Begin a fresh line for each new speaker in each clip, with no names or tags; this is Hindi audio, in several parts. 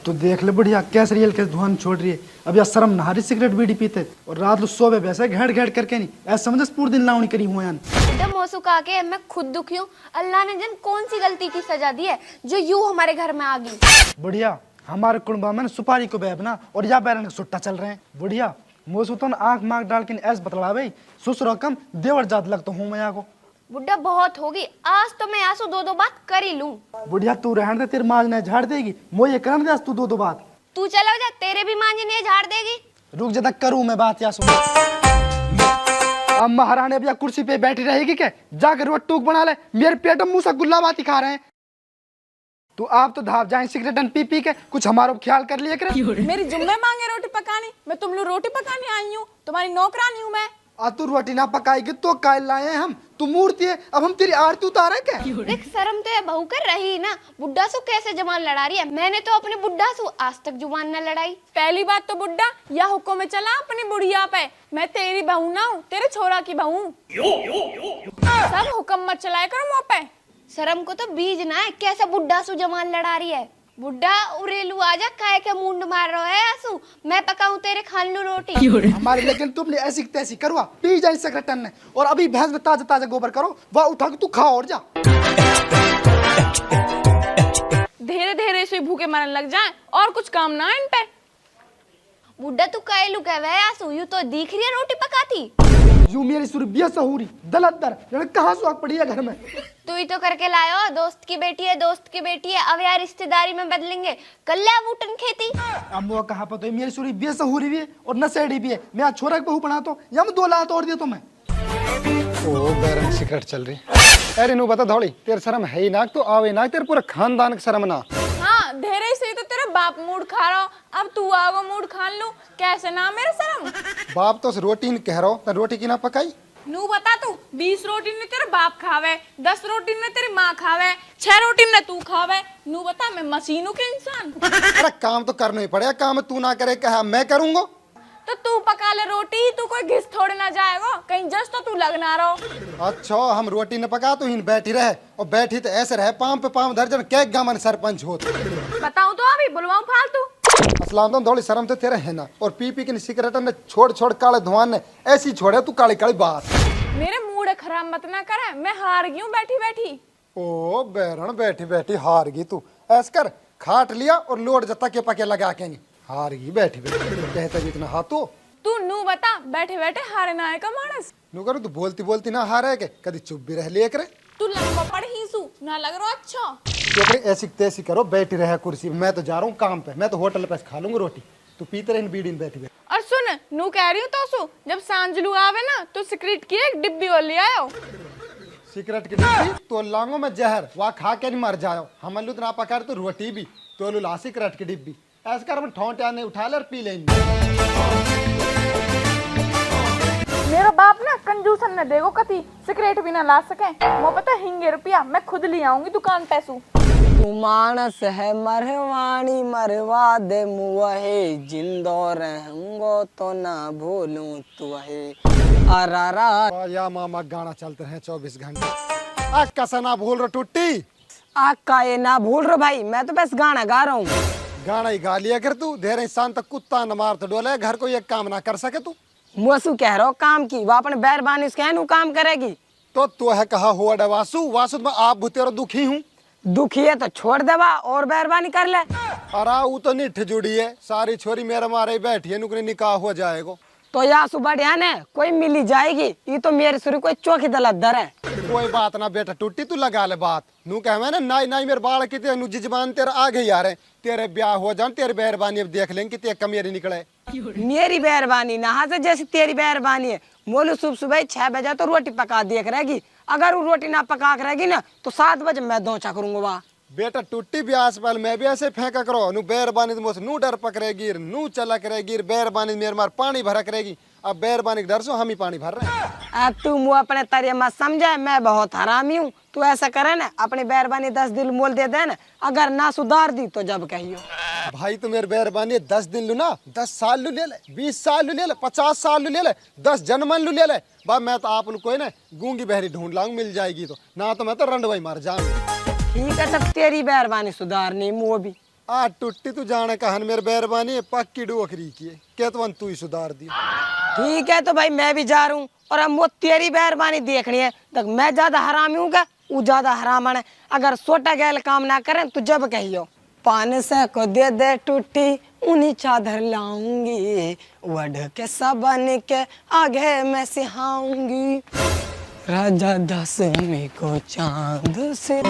तो देख ले बढ़िया कैसे रियल कैसे धुआं छोड़ रही है। अब या शर्म नहारी सिगरेट बीड़ी पीते और रात लो सोवे वैसे घेड़ घेड़ करके नहीं ऐसा समझ पूरे दिन लाउनी करी हुआ यान।
बेटा मौसू कहा के मैं खुद दुखी हूँ। अल्लाह ने जन कौन सी गलती की सजा दी है जो यूं हमारे घर में आ गई।
बढ़िया हमारे कुंबा में सुपारी को बेबना और या बैरन का सुट्टा चल रहे हैं। बढ़िया मौसू तो आंख मांग डाल के ऐस बतला भाई सुसरो कम देवर जात लगता हूँ मैं को।
बुड्ढा बहुत होगी आज तो मैं आंसू दो दो बात कर ही लूं।
बुढ़िया तू रहने दे तेरी माँ ने झाड़ देगी वो ये करने दे तू दो दो बात।
तू चला जा तेरे भी मां ने झाड़ देगी।
रुक जा तक करूं मैं बात या सुन। अब महारानी अब या कुर्सी पे बैठी रहेगी क्या जाकर वो टूक बना ले मेरे पेट में मुंह से गुल्ला बाती खा रहे हैं। तो आप तो धाप जाए सिगरेट पी पी के कुछ हमारा ख्याल कर लिया कर।
मेरी जुम्मे मांगे रोटी पकानी मैं तुम लोग रोटी पकाने आई हूँ तुम्हारी नौकरानी हूँ मैं।
तू रोटी ना पकाएगी तो काल लाए हैं हम तू मूर्ति है अब हम तेरी आरती उतारे क्या।
देख शर्म तो ये बहू कर रही ना बुड्ढा सु कैसे जवान लड़ा रही है। मैंने तो अपने बुड्ढा सु आज तक जुबान न लड़ाई।
पहली बात तो बुड्ढा या हुक्म में चला अपनी बुढ़िया पे मैं तेरी बहू ना हूँ तेरे छोरा की बहू। सब हुक्म मत चलाया करो मुँह पे।
शर्म को तो बीज ना है कैसा बुड्ढा सु जवान लड़ा रही है। बुड्ढा उरेलू आजा काय के मुंड मार रहा है आंसू मैं पकाऊं तेरे खान लू रोटी।
हमारे लेकिन तुमने ऐसी तैसी करवा पी जाए सेक्रेटन ने और अभी भैंस में ताजा ताजा गोबर करो वह उठा के तू खा और जा।
धीरे धीरे से भूखे मरने लग जाए और कुछ काम ना इन पे।
बुड्ढा तू काय लू कह वह आंसू यू तो दिख रही है रोटी पकाती।
यू मेरी सुरबिया सहूरी दलदर जने कहां सुहाग पड़ी है घर में।
तू ही तो करके लायो दोस्त की बेटी है दोस्त की बेटी है अब यार रिश्तेदारी में बदलेंगे कल्ला बूटन खेती।
अब वो कहां पर तो मेरी सुरी बेसहुरी भी है और नशेड़ी भी है। मैं आज छोरा के बहू बना तो या मैं 2 लात तोड़ दिया तो मैं। ओ बैरन सिगरेट चल रही। अरे नु बता धौड़ी तेरे शर्म है ही ना तो आवे ना तेरे पूरा खानदान का शर्म ना।
हाँ धीरे से तो तेरा बाप मूड खा रहा अब तू आओ मूड खान लू कैसे ना मेरे शर्म।
बाप तो रोटी नहीं कह रहा रोटी की ना पकाई।
नू बता तू 20 रोटी ने तेरा बाप खावे 10 रोटी ने तेरी माँ खावे 6 रोटी ने तू खावे। नू बता मैं मशीनों के इंसान।
अरे काम तो करना ही पड़ेगा काम तू ना करे कहा मैं करूंगा।
तो तू पका ले रोटी तू कोई घिस थोड़े ना जाएगा कहीं जस्ट तो तू लगना रहो।
अच्छा हम रोटी न पका तो इन बैठी रहे और बैठी तो ऐसे रहे पाँव पे पाँव दर्जन क्या गामन सरपंच हो।
बताऊं तो अभी बुलवाऊं फालतू।
असलाम तो थोड़ी शर्म तो तेरे है ना और पी पी के सिगरेट ने छोड़ छोड़ काले धुआं ने ऐसी छोड़े तू काली काली बात।
मेरे मूड खराब मत ना करे मैं हार गई हूँ बैठी बैठी।
ओ बैरण बैठी बैठी हार गई तू ऐस कर खाट लिया और लोड जत्ता के पके लगा के नहीं हार गई बैठी बैठी कहता भी इतना हाथों।
तू नू बता बैठे बैठे हारे ना है का मानस।
नू करो तू बोलती बोलती ना हारे के कभी चुप भी रह लिया करे।
तू लंबा पड़ ही सू ना लग रहा अच्छा।
तो अपनी ऐसी तैसी करो बैठी रहे कुर्सी मैं तो जा रहा हूँ काम पे मैं तो होटल पे खा लूंगा रोटी तू पीते रहे बीड़ी में बैठी बैठी।
और सुन नू कह रही हूँ तो सु जब सांझलू आवे ना तो सिगरेट की एक डिब्बी और ले आयो।
सिगरेट की डिब्बी तो लांगो में जहर वहाँ खा के नहीं मर जाओ हम लुत ना पका तो रोटी भी तो ला सिगरेट की डिब्बी ऐसे कर ठोंटे आने उठा ले और पी लेंगे।
मेरा बाप ना कंजूसन न देगो कति सिगरेट भी ना ला सके वो पता हिंगे रुपया मैं खुद ले आऊंगी दुकान पैसू।
तू मानस है मरवानी मरवा दे मुहे जिंदो रहूंगो तो ना भूलूं तुहे अरारा।
या मामा गाना चलते हैं 24 घंटे कैसा ना भूल रहा टूटी
आका ये ना भूल रहा भाई मैं तो बस गाना गा रहा हूँ।
गाना ही गा लिया कर तू देर इंसान तक कुत्ता न मार तो डोले घर को ये काम ना कर सके तू।
मुसु कह रहा हो काम की वो अपने बैरबानी से कहनू काम करेगी
तो तू है कहा हुआ डे वासु वासु में आप भूते दुखी हूँ।
दुखी है तो छोड़ देवा और बैरबानी कर ले।
अरे वो तो निठ जुड़ी है सारी छोरी मेरे मारे बैठी है नुकरी निकाह हो जाएगा
तो या सुबह ध्यान है कोई मिली जाएगी ये तो मेरे सुर कोई चौकी दलदर है।
कोई बात ना बेटा टूटी तू लगा ले बात नू कह मैं ना नाई नाई मेरे बाल की नु जजमान तेरे आगे यार है तेरे ब्याह हो जान तेरी मेहरबानी अब देख लेंगे कि कमेरी निकले।
मेरी मेहरबानी नहा से जैसे तेरी मेहरबानी है मोलू सुबह सुबह 6 बजे तो रोटी पका देख रहेगी अगर वो रोटी ना पका के रहेगी ना तो 7 बजे मैं दौचा करूंगा वहाँ।
बेटा टूटी ब्यास पहले मैं भी ऐसे फेंका करो नु बेरबानी तो नू डर पकड़ेगी नू चला करेगी बेरबानी मेरे मार पानी भरा करेगी अब बेरबानी के डर से हम ही पानी भर रहे हैं।
तू मुँह अपने तरिया मत समझे मैं बहुत हरामी हूँ तू ऐसा करे ना अपनी बेरबानी 10 दिन मोल दे देना अगर ना सुधार दी तो जब कहियो।
भाई तो मेरे बेरबानी 10 दिन लू ना 10 साल लू ले ले 20 साल लू ले ले 50 साल लू ले ले 10 जन्मन लू ले ले बा मैं तो आप कोई ना गूंगी बहरी ढूंढ लाऊंगी मिल जाएगी तो ना तो मैं तो रंडवाई मार जाऊंगी।
ठीक है तब तेरी मेहरबानी सुधारनी मुँह भी
आ टुट्टी तू जाने कहन मेरे बैरबानी पक्की डोकरी की है क्या तो तू ही सुधार दी।
ठीक है तो भाई मैं भी जा रहा हूँ और अब वो तेरी मेहरबानी देखनी है। तक मैं ज्यादा हरामी हूँ क्या वो ज्यादा हरामन है। अगर सोटा गैल काम ना करें तो जब कहियो 500 को दे दे टूटी उन्हीं चादर लाऊंगी वढ़ के सबन के आगे मैं सिहाऊंगी राजा दसवीं को चांद से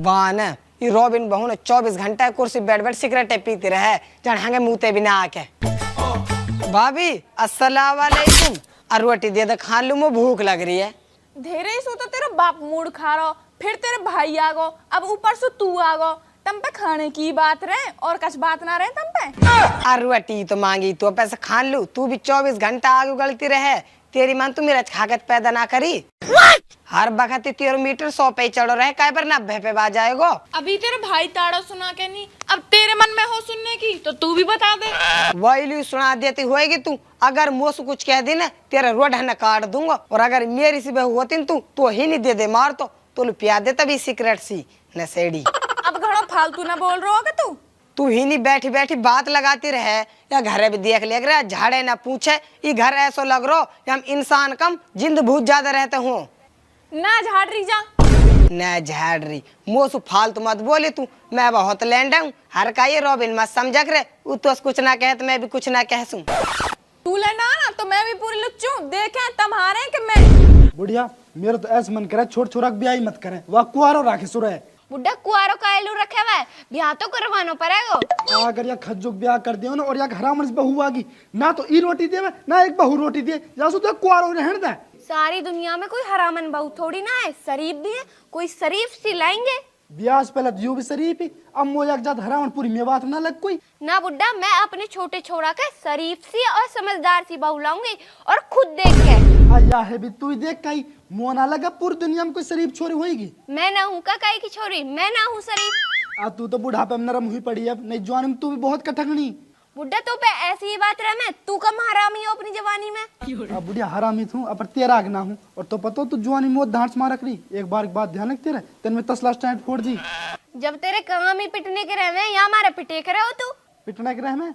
बान ये रॉबिन बहू ने 24 घंटा कुर्सी बैठ बैठ सिगरेट पीती रहे जान हंगे मुँहते भी ना आके। भाभी अस्सलाम वालेकुम और रोटी दे दे खा लूं मैं भूख लग रही है।
धेरे ही सो तो तेरा बाप मूड खा रहा फिर तेरे भाई आ गो अब ऊपर से तू आ गो तम पे खाने की बात रहे और कुछ बात ना रहे तम पे।
और रोटी तो मांगी तो पैसे खा लू तू भी 24 घंटा आगे गलती रहे तेरी मन तू मेरा खाकत पैदा ना करी। हर बखत 13 मीटर 100 पे चढ़ो रहे काय पर 90 पे बाज जाएगो।
अभी तेरे भाई ताड़ा सुना के नहीं अब तेरे मन में हो सुनने की तो तू भी बता दे।
वही सुना देती होएगी तू अगर मुँह से कुछ कह दी ना तेरा रोड है न काट दूंगा और अगर मेरी सी बहू होती तो ही नहीं दे दे मार तो पिया दे तभी सिगरेट सी नशेड़ी।
अब घणो फालतू ना बोल रहा होगा
तू ही नहीं बैठी बैठी बात लगाती रहे या घर भी देख ले रहा झाड़े ना पूछे ये घर ऐसा लग रहा है हम इंसान कम जिंद भूत ज्यादा रहते हो
ना झाड़ रही जा
न झाड़ रही मोसु फालतू मत बोली तू मैं बहुत लैंड हूँ हर का ये रॉबिन मत समझ रे वो तो कुछ ना कहे तो मैं भी कुछ ना कहसूं।
तू लेना ना तो मैं भी पूरी लुच्चू देखे तुम्हारे कि मैं
बुढ़िया मेरा तो ऐसा मन करे छोट छोरा ब्याह मत करे वह कुआरो राखे सुर है।
बुड्ढा कुआरो का एलू रखे हुआ है ब्याह तो करवानो पड़ेगा।
अगर या खज्जुक ब्याह कर दियो ना और या हरामन से बहू आगी ना तो ई रोटी दे ना एक बहू रोटी दे या तो कुआरो रहने दे।
सारी दुनिया में कोई हरामन बहू थोड़ी ना है शरीफ भी है कोई शरीफ सी लाएंगे।
ब्याह से पहले यू भी शरीफ ही अब मोजा जात हरामन पूरी में बात ना लग कोई
ना बुड्ढा मैं अपने छोटे छोरा के शरीफ सी और समझदार सी बहू लाऊंगी और खुद देख के।
आया है भी तू ही देख कहीं मुँह ना लगा पूरी दुनिया में कोई शरीफ छोरी होगी।
मैं ना हूँ काई की छोरी मैं ना हूँ शरीफ।
आ तू तो बुढ़ापे में नरम हुई पड़ी अब नहीं जवानी में तू भी बहुत कटकनी।
बुड्ढा तो पे ऐसी ही बात रहा मैं तू कम हरामी हो अपनी जवानी में।
अब बुढ़िया हरामी थू अब तेरा ना हूँ और तो पता तू जवानी में डांट मार रख रही एक बार बात ध्यान रखते रहे तेन में तसला स्टैंड फोड़ दी।
जब तेरे काम ही पिटने के रहे या हमारे पिटे के रहे हो तू
पिटने के रहे में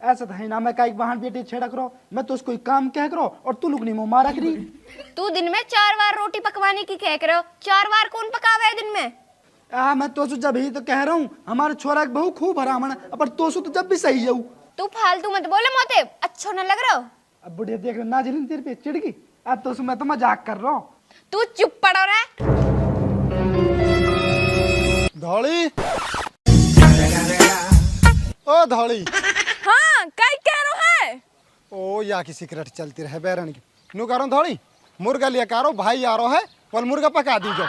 ऐसा था ना मैं कई बहन बेटी छेड़ा करो मैं तो उसको काम कह करो और तू लुकनी मुँह मारा करी।
तू दिन में 4 बार रोटी पकवाने की कह रहे हो 4 बार कौन पकावे दिन में।
मैं तो जब ही तो कह रहा हूँ हमारे छोरा के बहू खूब हरामन पर तो जब भी सही जाऊ।
तू फालतू मत बोले मोते अच्छो न लग रहा हो।
अब बुढ़िया देख रहे ना जिन तेरे पे चिड़गी अब तो मैं तो मजाक कर रहा हूँ।
तू चुप पड़ो रे।
धौली ओ धौली
हाँ कई कह रहा है
ओ या की सिगरेट चलती रहे बैरन की नु करो धौली मुर्गा लिया करो भाई आ रहा है और मुर्गा पका दीजो।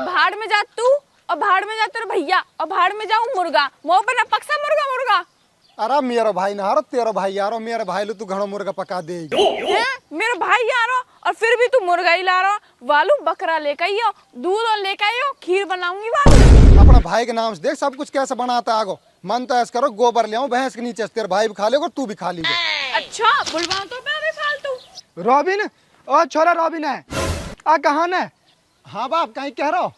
भाड़ में जा तू और भाड़ में जा तेरे भैया और भाड़ में जाऊं मुर्गा मुंह पे ना पक्सा मुर्गा मुर्गा।
अरे मेरा भाई ना हारो तेरा भाई आ रहा मेरे भाई लो तू घणो मुर्गा पका दे।
मेरा भाई आ रहा और फिर भी तू मुर्गा ही ला रहा वालू बकरा लेकर आइयो दूध और लेकर आइयो खीर बनाऊंगी वालू।
अपना भाई के नाम से देख सब कुछ कैसे बनाता है आगो मन तो ऐसा करो गोबर ले आओ भैंस के नीचे तेरे भाई भी खा लेगा तू भी खा लीजिए।
अच्छा बुलवा तो पे अभी फालतू।
रॉबिन ओ छोरा रॉबिन है आ कहाँ है।
हाँ बाप कहीं कह रहा हो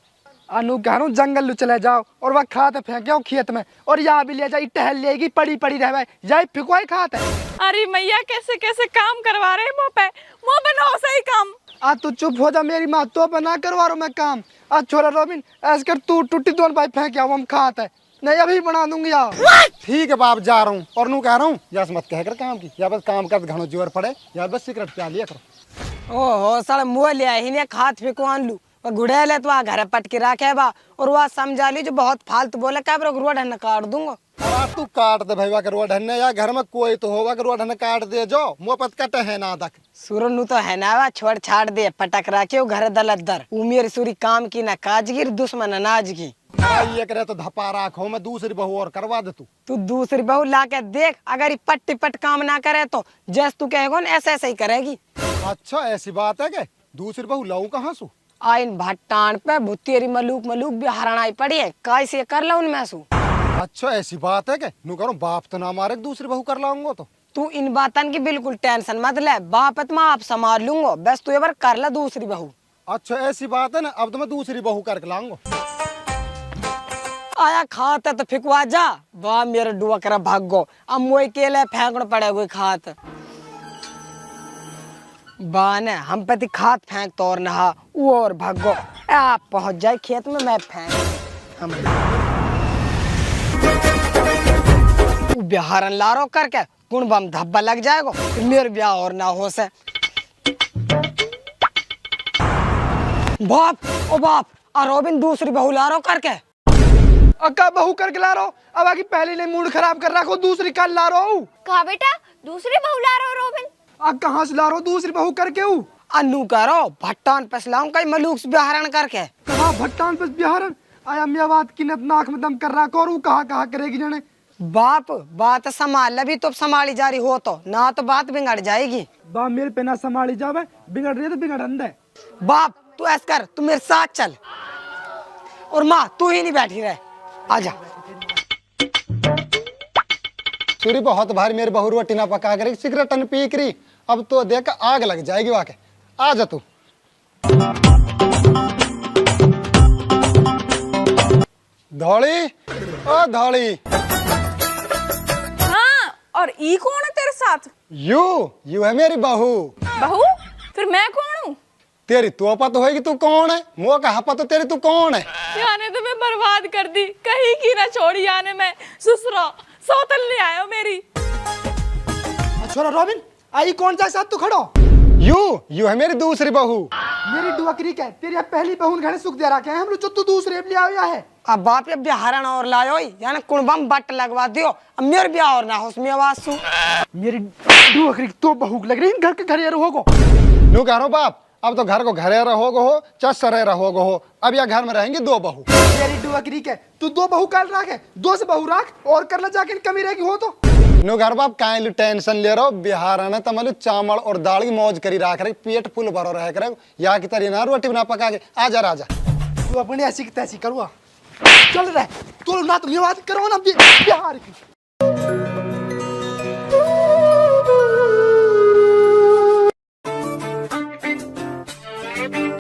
अनु कह रहा हूँ जंगल लो चले जाओ और वह खाते फेंके खेत में और यहाँ भी ले जाए टहल लेगी पड़ी पड़ी रह यही फिकवाई खाते।
अरे मैया कैसे कैसे काम करवा रहे मुँह पे ना सही काम।
आ तू चुप हो जा मेरी माँ तो पे ना करवा रहा मैं काम। आज छोरा रॉबिन ऐसे कर तू टूटी दोनों भाई फेंक आओ हम खाते नहीं अभी बना दूंगी यार।
ठीक है बाप जा रहा हूँ और नू कह रहा हूँ या मत कह कर काम की या बस काम कर घणो जोर पड़े या बस सिगरेट प्या लिया करो।
ओहो साला मुँह लिया ही नहीं खात फेंकवान लू और गुड़ैल है तो वहाँ घर पट के रखे बा और वह समझा ली जो बहुत फालतू बोले क्या रोड है काट दूंगा।
अरे तू काट दे भाई वाकर रोड है या घर में कोई तो होगा कि रोड है काट दे जो मुँह पत कटे है ना तक
सूरन नु तो है ना वा छोड़ छाड़ दे पटक रखे घर दलदर उमेर सूरी काम की ना काजगिर दुश्मन अनाज की।
ये करे तो धपा राखो मैं दूसरी बहू और करवा दे तू
दूसरी बहू ला के देख अगर ये पट्टी पट काम ना करे तो जैस तू कहेगा ना ऐसे ऐसे ही करेगी।
अच्छा ऐसी बात है क्या दूसरी बहू लाऊ कहाँ सु
आइन भट्टान पे भुतेरी मलूक मलूक भी हरणाई पड़ी है कैसे कर ला उनमें सु।
अच्छा ऐसी बात है क्या नू करो बाप तो ना मारे दूसरी बहू कर लाऊंगा तो
तू इन बातन की बिल्कुल टेंशन मत ले बाप मैं आप संभाल लूंगा बस तू एक बार कर ला दूसरी बहू।
अच्छा ऐसी बात है ना अब तो मैं दूसरी बहू करके लाऊंगा।
आया खात तो फिकवा जा। वाह मेरे डुआ भाग गो, अब मोई केले फेंकना पड़े कोई खात। बाने हम पे खात फेंक तो और नहा वो और भागो। आप पहुंच जाए खेत में मैं फेंक हम बिहारन लारो करके कुण बम धब्बा लग जाएगो, फिर मेरे ब्याह और ना हो से। बाप ओ बाप, और रोबिन दूसरी बहू लारो करके।
अक्का बहू करके ला रहो, अब आगे पहले ने मूड खराब कर रखो, दूसरी कल ला रहो।
कहा बेटा दूसरी बहू ला रहे हो रोबिन?
अब कहाँ से ला रहो दूसरी बहू करके?
अन्नू करो भट्टान पसलाऊं कई मलूक से बिहारण करके।
कहा भट्टान पे बिहारन आया मियाँ बात की नाक में दम कर रहा करू, कहा करेगी जाने।
बाप बात संभाल भी तो संभाली जा रही हो तो ना तो बात बिगड़ जाएगी।
बा मेरे पे ना संभाली जावे, बिगड़ रही है तो बिगड़ अंदर।
बाप तू ऐसा कर, तू मेरे साथ चल, और माँ तू ही नहीं बैठी रहे, आजा।
सूरी बहुत भारी मेरी बहू रोटी ना पका कर सिगरेट न पी करी, अब तो देख आग लग जाएगी वाके। आ जा तू। धौली ओ धौली।
हाँ, और ई कौन है तेरे साथ?
यू है मेरी बहू।
बहू? फिर मैं कौन हूँ?
तेरी तो पता होगी तू कौन है, मुँह कहा पता तेरी तू कौन है।
याने तो मैं बर्बाद कर दी, कहीं की ना छोड़ी याने मैं ससुरा सौतल ले आयो मेरी।
छोरा रॉबिन आई कौन सा साथ तू खड़ो?
यू है मेरी दूसरी बहू।
मेरी डुअकरी क्या तेरी अब पहली बहू घने सुख दे रखा है, हम लोग तू दूसरे ले आया है।
अब बाप ये बिहारण और लायो यानी कुणबम बट लगवा दियो, अब मेरे ब्याह और ना हो उसमें आवाज सु।
मेरी डुअकरी तो बहू लग रही घर के घर रहोगो।
नू कह रहा हूँ बाप, अब तो घर को घरे रहोगो हो चसरे रहोगो हो, अब यह घर में रहेंगी दो बहू।
मेरी डुअकरी के तू दो बहू कर रख है, दो से बहू रख और कर ले जाके कमी रहेगी हो तो।
नु घर बाप काहे टेंशन ले रहो, बिहार आना तमल चावल और दाल की मौज करी रख रहे, पेट फुल भरो रह करे, या की तरी ना रोटी बना पका के आजा राजा।
तू अपने ऐसी की तैसी करुआ चल रहा है, तू ना तुम ये बात करो ना बिहार की।